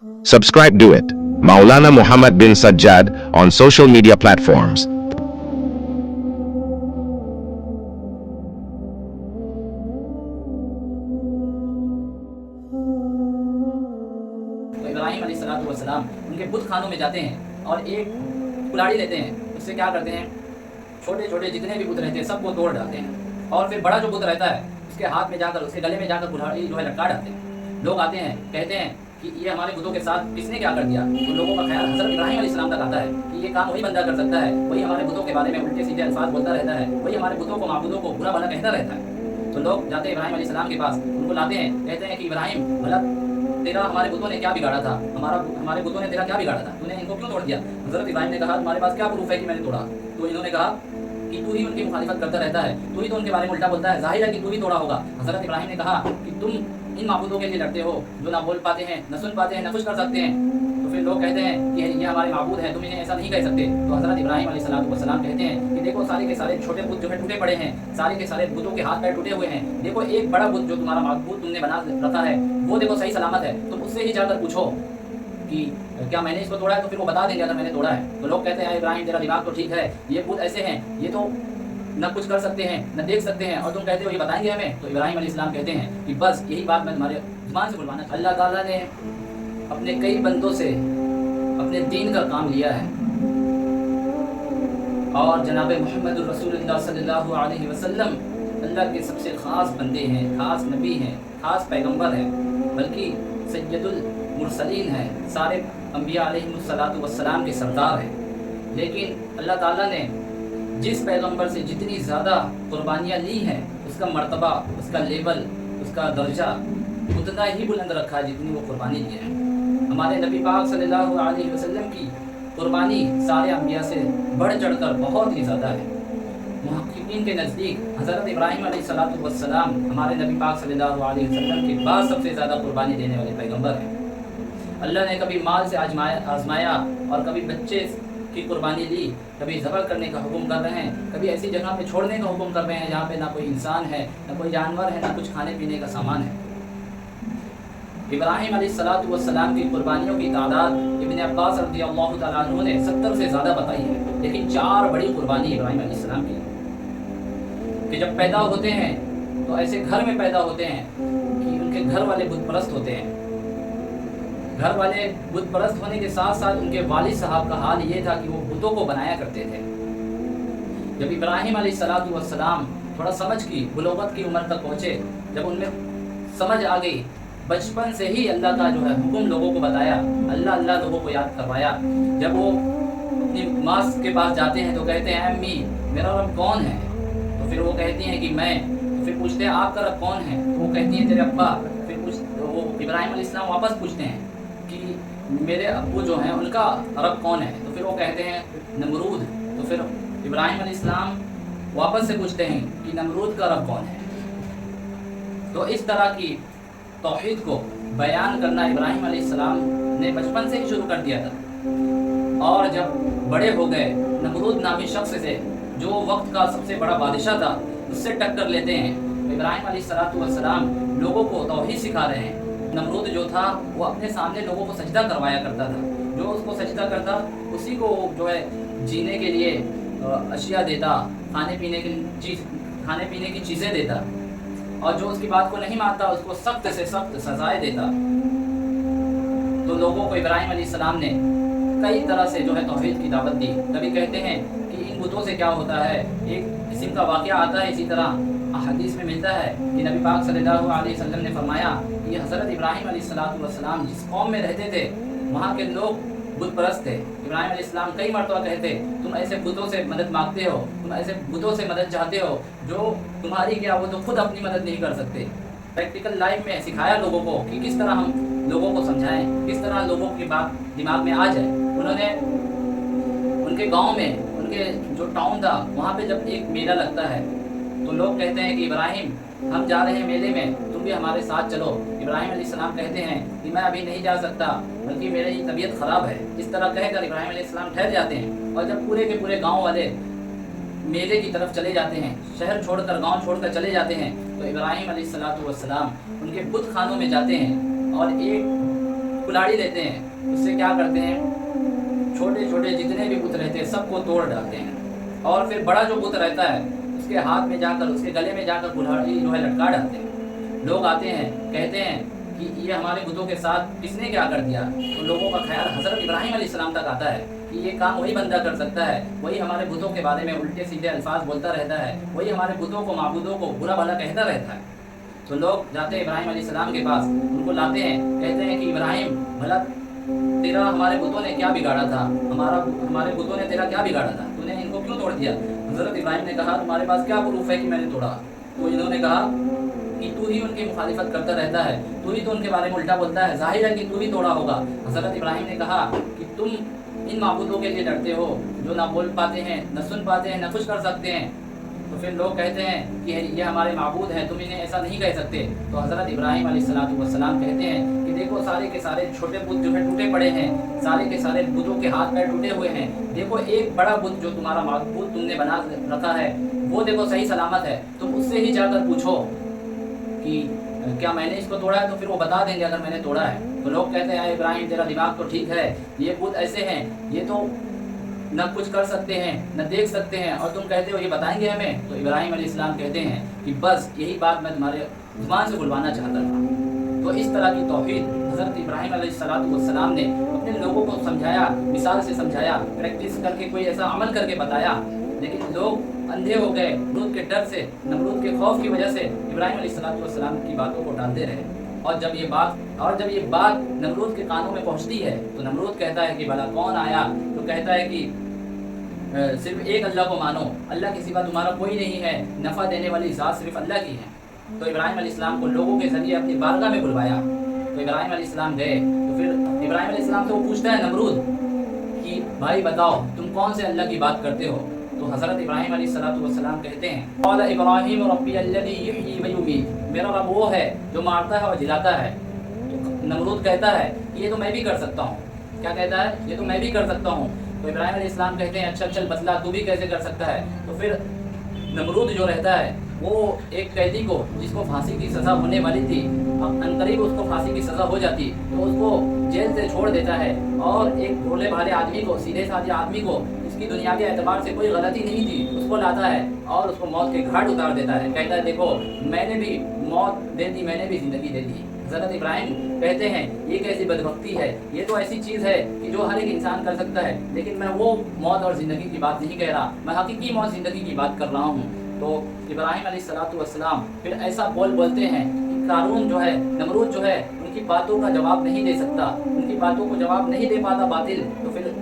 Subscribe to it. Maulana Muhammad bin Sajjad on social media platforms. तो इब्राहिम अलैहिस्सलाम उनके बुत खानों में जाते हैं और एक कुल्हाड़ी लेते हैं, उससे क्या करते हैं, छोटे छोटे जितने भी बुत रहते हैं सबको तोड़ डालते हैं और फिर बड़ा जो बुत रहता है उसके हाथ में जाकर, उसके गले में जाकर कुल्हाड़ी जो है लटका डालते हैं। लोग आते हैं, कहते हैं कि ये हमारे बुतों के साथ किसने क्या कर दिया। तो लोगों का ख्याल हज़रत इब्राहिम अलैहिस्सलाम तक आता है कि ये काम वही बंदा कर सकता है, वही हमारे बुतों के बारे में उल्टे सीधे अल्फाज बोलता रहता है, वही हमारे बुतों को माबूदों को बुरा भला कहता रहता है। तो लोग जाते हैं इब्राहिम अलैहिस्सलाम के पास, उनको लाते हैं, कहते हैं कि इब्राहिम भला तेरा हमारे बुतों ने क्या बिगाड़ा था, हमारे बुतों ने तेरा क्या बिगाड़ा था, तूने इनको क्यों तोड़ दिया। हज़रत इब्राहिम ने कहा तुम्हारे पास क्या प्रूफ है कि मैंने तोड़ा। तो इन्होंने कहा कि तू ही उनकी मुखालिफत करता रहता है, तू ही तो उनके बारे में उल्टा बोलता है, जाहिर है कि तू ही तोड़ा होगा। हज़रत इब्राहिम ने कहा कि तुम इन माबूदों के लिए लड़ते हो जो ना बोल पाते हैं, न सुन पाते हैं, न कुछ कर सकते हैं। तो फिर लोग कहते हैं कि ये हमारे माबूद हैं, तुम इन्हें ऐसा नहीं कह सकते। तो हज़रत इब्राहिम अलैहिस्सलाम कहते हैं कि देखो सारे के सारे छोटे बुत जो है टूटे पड़े हैं, सारे के सारे बुतों के हाथ पैर टूटे हुए हैं, देखो एक बड़ा बुत जो तुम्हारा माबूद तुमने बना रखा है वो देखो सही सलामत है, तुम उससे ही जाकर पूछो कि क्या मैंने इसको तोड़ा है, तो फिर वो बता देंगे अगर मैंने तोड़ा है। तो लोग कहते हैं इब्राहिम तेरा दिमाग तो ठीक है, ये बुत ऐसे हैं, ये तो न कुछ कर सकते हैं न देख सकते हैं, और तुम कहते हो ये बताएंगे हमें। तो इब्राहिम अलैहिस्सलाम कहते हैं कि बस यही बात मैं तुम्हारे ज़ुबान से बुलवाना। अल्लाह ताला ने अपने कई बंदों से अपने दीन का काम लिया है और जनाब मोहम्मद रसूलुल्लाह सल्लल्लाहु अलैहि वसल्लम अल्लाह के सबसे ख़ास बंदे हैं, ख़ास नबी हैं, ख़ास पैगंबर हैं, बल्कि सैयदुल मुरसलीन हैं, सारे अंबिया अलैहिमुस्सलातु वस्सलाम के सरदार हैं। लेकिन अल्लाह ताला ने जिस पैगंबर से जितनी ज़्यादा कुर्बानियाँ ली हैं उसका मर्तबा, उसका लेवल, उसका दर्जा उतना ही बुलंद रखा है जितनी वो कुर्बानी ली है। हमारे नबी पाक सल्लल्लाहु अलैहि वसल्लम की कुर्बानी सारे अंबिया से बढ़ चढ़कर बहुत ही ज़्यादा है। मुहक्किकीन के नज़दीक हज़रत इब्राहिम अलैहिस्सलातु वस्सलाम हमारे नबी पाक सल्लल्लाहु अलैहि वसल्लम के बाद सबसे ज़्यादा कुर्बानी देने वाले पैगंबर हैं। अल्लाह ने कभी माल से आजमाया और कभी बच्चे की कुर्बानी ली, कभी ज़बह करने का हुक्म कर रहे हैं, कभी ऐसी जगह पे छोड़ने का हुक्म कर रहे हैं जहाँ पे ना कोई इंसान है, ना कोई जानवर है, ना कुछ खाने पीने का सामान है। इब्राहिम अलैहिस्सलातु वस्सलाम की कुर्बानियों की तादाद इब्न अब्बास रज़ियल्लाहु तआला अन्हु ने 70 से ज़्यादा बताई है, लेकिन 4 बड़ी कुर्बानी इब्राहिम अलैहिस्सलाम की कि जब पैदा होते हैं तो ऐसे घर में पैदा होते हैं कि उनके घर वाले बुत परस्त होते हैं। घर वाले बुत परस्त होने के साथ साथ उनके वालिद साहब का हाल ये था कि वो बुतों को बनाया करते थे। जब इब्राहिम अलैहिस्सलातु वस्सलाम थोड़ा समझ की बुलुगत की उम्र तक पहुँचे, जब उनमें समझ आ गई, बचपन से ही अल्लाह का जो है हुक्म लोगों को बताया, अल्लाह अल्लाह लोगों को याद करवाया। जब वो अपनी माँ के पास जाते हैं तो कहते हैं अम्मी मेरा रब कौन है, तो फिर वो कहती हैं कि मैं। तो फिर पूछते हैं आपका रब कौन है, तो वो कहती हैं तेरे अब्बा। फिर तो वो इब्राहिम अलैहिस्सलाम वापस पूछते हैं कि मेरे अब्बू जो हैं उनका रब कौन है, तो फिर वो कहते हैं नमरूद। तो फिर इब्राहिम अलैहिस्सलाम वापस से पूछते हैं कि नमरूद का रब कौन है। तो इस तरह की तौहीद को बयान करना इब्राहिम अलैहिस्सलाम ने बचपन से ही शुरू कर दिया था। और जब बड़े हो गए, नमरूद नामी शख्स से जो वक्त का सबसे बड़ा बादशाह था उससे टक्कर लेते हैं। तो इब्राहिम अलैहिस्सलातु वस्सलाम लोगों को तौहीद सिखा रहे हैं। नमरूद जो था वो अपने सामने लोगों को सजदा करवाया करता था, जो उसको सजदा करता उसी को जो है जीने के लिए अशिया देता, खाने पीने की चीज़ें देता, और जो उसकी बात को नहीं मानता उसको सख्त से सख्त सजाएं देता। तो लोगों को इब्राहिम अलैहिस्सलाम ने कई तरह से जो है तौहीद की दावत दी। कभी कहते हैं कि इन बुतों से क्या होता है, एक किस्म का वाक़या आता है, इसी तरह हदीस में मिलता है कि नबी पाक सल्लल्लाहु अलैहि वसल्लम ने फरमाया कि हज़रत इब्राहिम अलैहिस्सलातु वस्सलाम जिस कौम में रहते थे वहाँ के लोग बुत परस्त थे। इब्राहिम अलैहिस्सलाम कई मरतबा कहते तुम ऐसे बुतों से मदद मांगते हो, तुम ऐसे बुतों से मदद चाहते हो जो तुम्हारी क्या वो तो खुद अपनी मदद नहीं कर सकते। प्रैक्टिकल लाइफ में सिखाया लोगों को कि किस तरह हम लोगों को समझाएं, किस तरह लोगों की बात दिमाग में आ जाए। उन्होंने उनके गाँव में, उनके जो टाउन था वहाँ पर जब एक मेला लगता है तो लोग कहते हैं कि इब्राहिम हम जा रहे हैं मेले में, तुम भी हमारे साथ चलो। इब्राहिम अलैहिस्सलाम कहते हैं कि मैं अभी नहीं जा सकता, बल्कि मेरी तबीयत ख़राब है। इस तरह कहकर इब्राहिम अलैहिस्सलाम ठहर जाते हैं। और जब पूरे के पूरे गांव वाले मेले की तरफ चले जाते हैं, शहर छोड़कर गांव छोड़कर चले जाते हैं, तो इब्राहिम अलैहिस्सलातु वस्सलाम उनके बुत खानों में जाते हैं और एक कुल्हाड़ी लेते हैं, उससे क्या करते हैं, छोटे छोटे जितने भी बुत रहते हैं सबको तोड़ डालते हैं, और फिर बड़ा जो बुत रहता है उसके हाथ में जाकर, उसके गले में जाकर कुल्हाड़ी जो है लटका डालते हैं। लोग आते हैं, कहते हैं कि ये हमारे बुतों के साथ किसने क्या कर दिया, तो लोगों का ख्याल हज़रत इब्राहीम अलैहिस्सलाम तक आता है कि ये काम वही बंदा कर सकता है, वही हमारे बुतों के बारे में उल्टे सीधे अल्फाज बोलता रहता है, वही हमारे बुतों को, माबूदों को बुरा भला कहता रहता है। तो लोग जाते हैं इब्राहीम अलैहिस्सलाम के पास, उनको लाते हैं, कहते हैं कि इब्राहीम भला तेरा हमारे बुतों ने क्या बिगाड़ा था, हमारे बुतों ने तेरा क्या बिगाड़ा था, तूने इनको क्यों तोड़ दिया। हज़रत इब्राहीम ने कहा तुम्हारे पास क्या प्रूफ है कि मैंने तोड़ा। तो इन्होंने कहा कि तू ही उनकी मुखालिफत करता रहता है, तू ही तो उनके बारे में उल्टा बोलता है, जाहिर है कि तू ही तोड़ा होगा। हज़रत इब्राहीम ने कहा कि तुम इन माबूदों के लिए डरते हो जो ना बोल पाते हैं, न सुन पाते हैं, न कुछ कर सकते हैं। तो फिर लोग कहते हैं कि ये हमारे माबूद हैं, तुम इन्हें ऐसा नहीं कह सकते। तो हज़रत इब्राहीम अलैहिस्सलाम कहते हैं कि देखो सारे के सारे छोटे बुत जो है टूटे पड़े हैं, सारे के सारे बुतों के हाथ पैर टूटे हुए हैं, देखो एक बड़ा बुत जो तुम्हारा माबूद तुमने बना रखा है वो देखो सही सलामत है, तुम उससे ही जाकर पूछो कि क्या मैंने इसको तोड़ा है, तो फिर वो बता देंगे अगर मैंने तोड़ा है। तो लोग कहते हैं इब्राहीम तेरा दिमाग तो ठीक है, ये बुत ऐसे हैं, ये तो न कुछ कर सकते हैं न देख सकते हैं, और तुम कहते हो ये बताएंगे हमें। तो इब्राहीम अलैहिस्सलाम कहते हैं कि बस यही बात मैं तुम्हारे ज़ुबान से बुलवाना चाहता था। तो इस तरह की तौहीद हज़रत इब्राहीम अलैहिस्सलाम ने अपने लोगों को समझाया, मिसाल से समझाया, प्रैक्टिस करके कोई ऐसा अमल करके बताया, लेकिन लोग अंधे हो गए नमरूद के डर से, नमरूद के खौफ की वजह से इब्राहीम अलैहिस्सलाम की बातों को टालते रहे। और जब ये बात नमरूद के कानों में पहुंचती है तो नमरूद कहता है कि भला कौन आया, तो कहता है कि सिर्फ एक अल्लाह को मानो, अल्लाह के सिवा तुम्हारा कोई नहीं है, नफ़ा देने वाली ज़ात सिर्फ अल्लाह की है। तो इब्राहीम अलैहिस्सलाम को लोगों के ज़रिए अपनी बारगाह में बुलवाया। तो इब्राहीम अलैहिस्सलाम गए, तो फिर इब्राहीम अलैहिस्सलाम से वो पूछता है नमरूद कि भाई बताओ तुम कौन से अल्लाह की बात करते हो। तो हज़रत इब्राहीम अलैहिस्सलाम कहते हैं क़ाल इब्राहीम रब्बी अल्लज़ी युह्यी व युमीत, मेरा रब वो है जो मारता है और जिलाता है। तो नमरूद कहता है ये तो मैं भी कर सकता हूँ। क्या कहता है, ये तो मैं भी कर सकता हूँ। तो इब्राहीम अलैहिस्सलाम कहते हैं अच्छा चल बतला तू भी कैसे कर सकता है। तो फिर नमरूद जो रहता है वो एक कैदी को जिसको फांसी की सज़ा होने वाली थी, अब अनकरीब उसको फांसी की सज़ा हो जाती तो उसको जेल से छोड़ देता है, और एक भोले भाले आदमी को, सीधे साधे आदमी को, इसकी दुनिया के एतबार से कोई गलती नहीं थी, उसको लाता है और उसको मौत के घाट उतार देता है। कहता है देखो मैंने भी मौत दे दी, मैंने भी ज़िंदगी दे दी। हज़रत इब्राहीम कहते हैं ये कैसी बदबख्ती है, ये तो ऐसी चीज़ है कि जो हर एक इंसान कर सकता है, लेकिन मैं वो मौत और ज़िंदगी की बात नहीं कह रहा, मैं हकीकी मौत ज़िंदगी की बात कर रहा हूँ। तो इब्राहीम अलैहिस्सलाम फिर ऐसा बोलते हैं कि कारून जो है, नमरूद जो है, उनकी बातों का जवाब नहीं दे सकता, उनकी बातों को जवाब नहीं दे पाता बातिल। तो फिर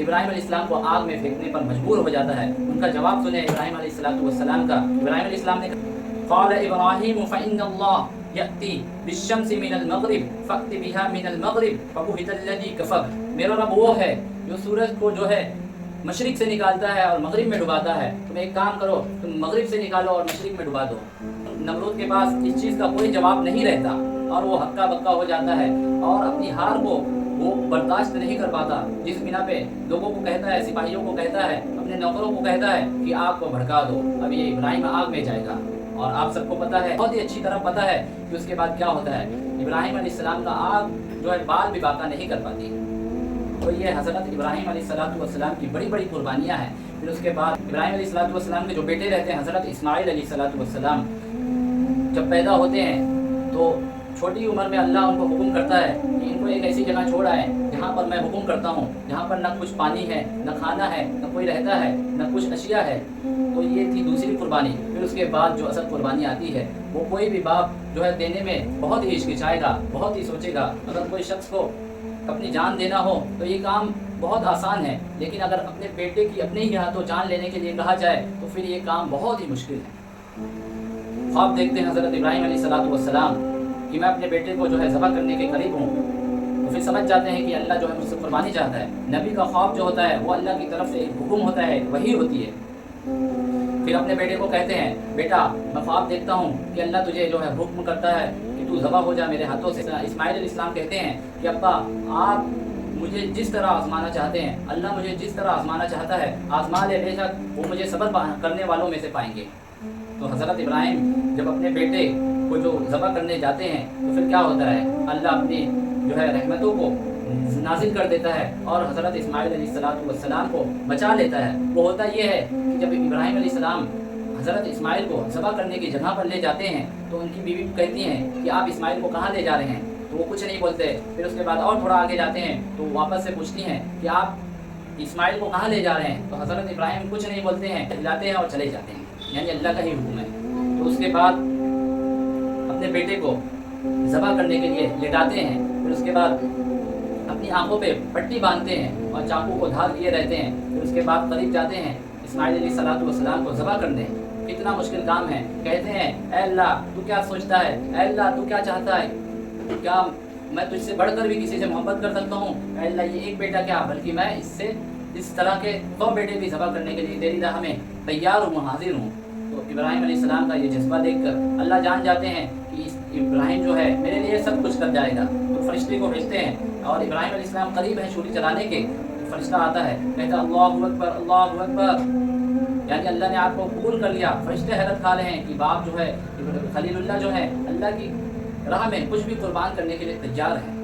इब्राहीम अलैहिस्सलाम को आग में फेंकने पर मजबूर हो जाता है। उनका जवाब सुने इब्राहीम अलैहिस्सलाम का। इब्राहीम अलैहिस्सलाम ने क़ाल इब्राहीम फ़इन्नल्लाह यअती बिश्शम्सि मिनल मग़रिब फ़अति बिहा मिनल मग़रिब फ़बुहितल्लज़ी कफ़र, मेरा रब वो है जो सूरज को जो है मशरिक से निकालता है और मगरिब में डुबाता है। तुम एक काम करो, तुम मगरिब से निकालो और मशरिक में डुबा दो। नमरूद के पास इस चीज़ का कोई जवाब नहीं रहता और वो हक्का बक्का हो जाता है और अपनी हार को वो बर्दाश्त नहीं कर पाता, जिस बिना पे लोगों को कहता है, सिपाहियों को कहता है, अपने नौकरों को कहता है कि आग को भड़का दो, अब ये इब्राहीम आग में जाएगा। और आप सबको पता है, बहुत ही अच्छी तरह पता है कि उसके बाद क्या होता है। इब्राहीम अलैहिस्सलाम का आग जो है बाल भी बाका नहीं कर पाती। तो ये हज़रत इब्राहीम अलैहिस्सलाम की बड़ी बड़ी कुर्बानियाँ हैं। फिर उसके बाद इब्राहीम अलैहिस्सलाम के जो बेटे रहते हैं हज़रत इस्माईल अलैहिस्सलाम, जब पैदा होते हैं तो छोटी उम्र में अल्लाह उनको हुक्म करता है कि इनको एक ऐसी जगह छोड़ आए जहाँ पर मैं हुक्म करता हूँ, जहाँ पर न कुछ पानी है, न खाना है, न कोई रहता है, न कुछ अशिया है। तो ये थी दूसरी कुर्बानी। फिर उसके बाद जो असल कुर्बानी आती है वो कोई भी बाप जो है देने में बहुत ही हिचकिचाएगा, बहुत ही सोचेगा। अगर कोई शख्स को अपनी जान देना हो तो ये काम बहुत आसान है, लेकिन अगर अपने बेटे की अपने ही हाथों जान लेने के लिए कहा जाए तो फिर ये काम बहुत ही मुश्किल है। ख्वाब देखते हैं हज़रत इब्राहीम अलैहिस्सलाम कि मैं अपने बेटे को जो है ज़बह करने के करीब हूँ, तो फिर समझ जाते हैं कि अल्लाह जो है मुझसे कुर्बानी चाहता है। नबी का ख्वाब जो होता है वो अल्लाह की तरफ से एक हुक्म होता है, वही होती है। फिर अपने बेटे को कहते हैं बेटा मैं ख्वाब देखता हूँ कि अल्लाह तुझे जो है हुक्म करता है कि तू ज़बह हो जा मेरे हाथों से। इस्माईल अलैहिस्सलाम कहते हैं कि अब्बा आप मुझे जिस तरह आजमाना चाहते हैं, अल्लाह मुझे जिस तरह आजमाना चाहता है आजमा ले, बेशक वो मुझे सब्र करने वालों में से पाएंगे। तो हज़रत इब्राहीम जब अपने बेटे को जो ज़बह करने जाते हैं तो फिर क्या होता है, अल्लाह अपनी جو ہے رحمتوں کو نازل کر دیتا ہے اور حضرت اسماعیل علیہ السلام کو بچا لیتا ہے، وہ ہوتا یہ ہے کہ جب ابراہیم علیہ السلام حضرت اسماعیل کو ذبح کرنے کی جگہ پر لے جاتے ہیں تو ان کی بیوی کہتی ہیں کہ آپ اسماعیل کو کہاں لے جا رہے ہیں، تو وہ کچھ نہیں بولتے۔ پھر اس کے بعد اور تھوڑا آگے جاتے ہیں تو واپس سے پوچھتی ہیں کہ آپ اسماعیل کو کہاں لے جا رہے ہیں، تو حضرت ابراہیم کچھ نہیں بولتے ہیں، ہلاتے ہیں اور چلے جاتے ہیں، یعنی اللہ کا ہی حکم ہے۔ تو اس کے بعد اپنے بیٹے کو ذبح کرنے کے لیے لٹاتے ہیں، پھر اس کے بعد اپنی آنکھوں پہ پٹی باندھتے ہیں اور چاقو کو دھار دیے رہتے ہیں، پھر اس کے بعد قریب جاتے ہیں اسماعیل علیہ السلام کو ذبح کرنے۔ کتنا مشکل کام ہے، کہتے ہیں اے اللہ تو کیا سوچتا ہے، اے اللہ تو کیا چاہتا ہے، کیا میں تجھ سے بڑھ کر بھی کسی سے محبت کر سکتا ہوں، اے اللہ یہ ایک بیٹا کیا بلکہ میں اس طرح کے 100 بیٹے بھی ذبح کرنے کے لیے تیری راہ میں تیار ہوں، حاضر ہوں۔ تو ابراہیم علیہ السلام کا یہ جذبہ دیکھ کر اللہ جان جاتے ہیں کہ ابراہیم جو ہے میرے لیے سب کچھ کر جائے گا، تو فرشتے کو بھیجتے ہیں اور ابراہیم علیہ السلام قریب ہیں چھری چلانے کے، فرشتہ آتا ہے کہتا اللہ اکبر اللہ اکبر، یعنی اللہ نے آپ کو قبول کر لیا۔ فرشتے حیرت کھا رہے ہیں کہ باپ جو ہے خلیل اللہ جو ہے اللہ کی راہ میں کچھ بھی قربان کرنے کے لیے تیار ہے۔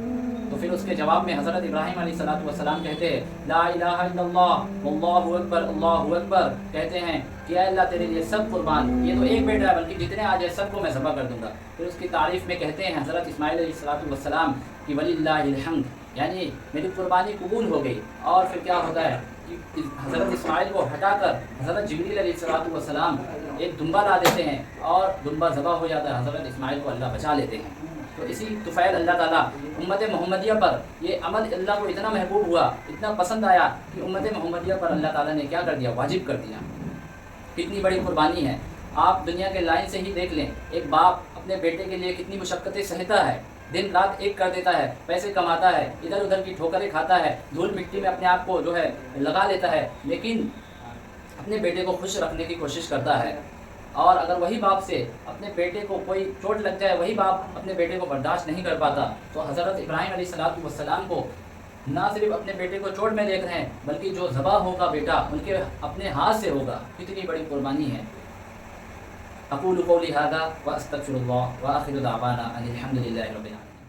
تو پھر اس کے جواب میں حضرت ابراہیم علیہ السلام کہتے ہیں لا الہ الا اللہ واللہ اکبر اللہ اکبر، کہتے ہیں کہ اے اللہ تیرے لیے سب قربان، یہ تو ایک بیٹا ہے بلکہ جتنے آ جائے سب کو میں ذبح کر دوں گا۔ پھر اس کی تعریف میں کہتے ہیں حضرت اسماعیل علیہ السلام کہ وللہ الحمد، یعنی میری قربانی قبول ہو گئی۔ اور پھر کیا ہوتا ہے کہ حضرت اسماعیل کو ہٹا کر حضرت جبریل علیہ السلام ایک دمبا لا دیتے ہیں اور دمبا ذبح ہو جاتا ہے، حضرت اسماعیل کو اللہ بچا لیتے ہیں۔ تو اسی طفیل اللہ تعالیٰ امت محمدیہ پر یہ عمل اللہ کو اتنا محبوب ہوا، اتنا پسند آیا کہ امت محمدیہ پر اللہ تعالیٰ نے کیا کر دیا، واجب کر دیا۔ کتنی بڑی قربانی ہے، آپ دنیا کے لائن سے ہی دیکھ لیں، ایک باپ اپنے بیٹے کے لیے کتنی مشقتیں سہتا ہے، دن رات ایک کر دیتا ہے، پیسے کماتا ہے، ادھر ادھر کی ٹھوکریں کھاتا ہے، دھول مٹی میں اپنے آپ کو جو ہے لگا لیتا ہے، لیکن اپنے بیٹے کو خوش رکھنے کی کوشش کرتا ہے۔ اور اگر وہی باپ سے اپنے بیٹے کو کوئی چوٹ لگ جائے، وہی باپ اپنے بیٹے کو برداشت نہیں کر پاتا، تو حضرت ابراہیم علیہ السلام کو نہ صرف اپنے بیٹے کو چوٹ میں دیکھ رہے ہیں بلکہ جو ذبح ہوگا بیٹا ان کے اپنے ہاتھ سے ہوگا، کتنی بڑی قربانی ہے۔ اقول قولی ھذا واستغفر اللہ وآخر دعوانا ان الحمد للہ رب العالمین۔